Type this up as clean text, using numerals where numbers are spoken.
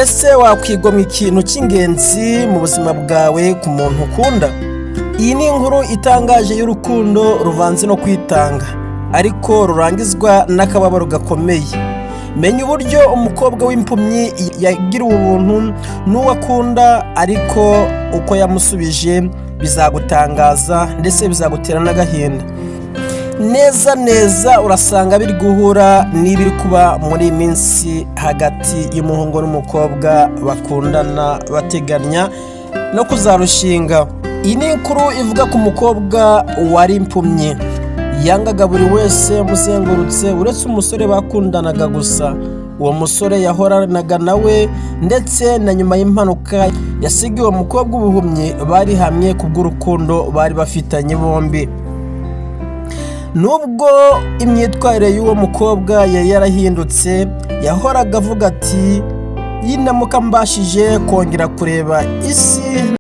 Ese wakwigomwa ikintu cy'ingenzi mu buzima bwawe ku muntu ukunda? Iyi ni inkuru itangaje y'urukundo ruvanze no kwitanga, ariko rurangizwa n'akababaro gakomeye. Menya uburyo umukobwa w'impumyi yagiriwe ubuntu n'uwo akunda, ariko uko yamusubije bizagutangaza ndetse bizagutera n'agahinda. Neza urasanga biri guhura n'ibiri kuba muri iyi minsi hagati y'umuhungu n'umukobwa bakundana bateganya no kuzarushinga. Iyi ni inkuru ivuga ku mukobwa wari impumyi, yangaga buri wese umuzengurutse uretse umusore bakundanaga gusa. Uwo musore yahoranaga nawe, ndetse na nyuma y'impanuka yasigiwe umukobwa ubuhumyi bari hamwe kubw'urukundo bari bafitanye bombi. Nubwo imyitwarire y'uwo mukobwa yari yarahindutse, yahoraga avuga ati, "Yinamuka mbashije kongera kureba isi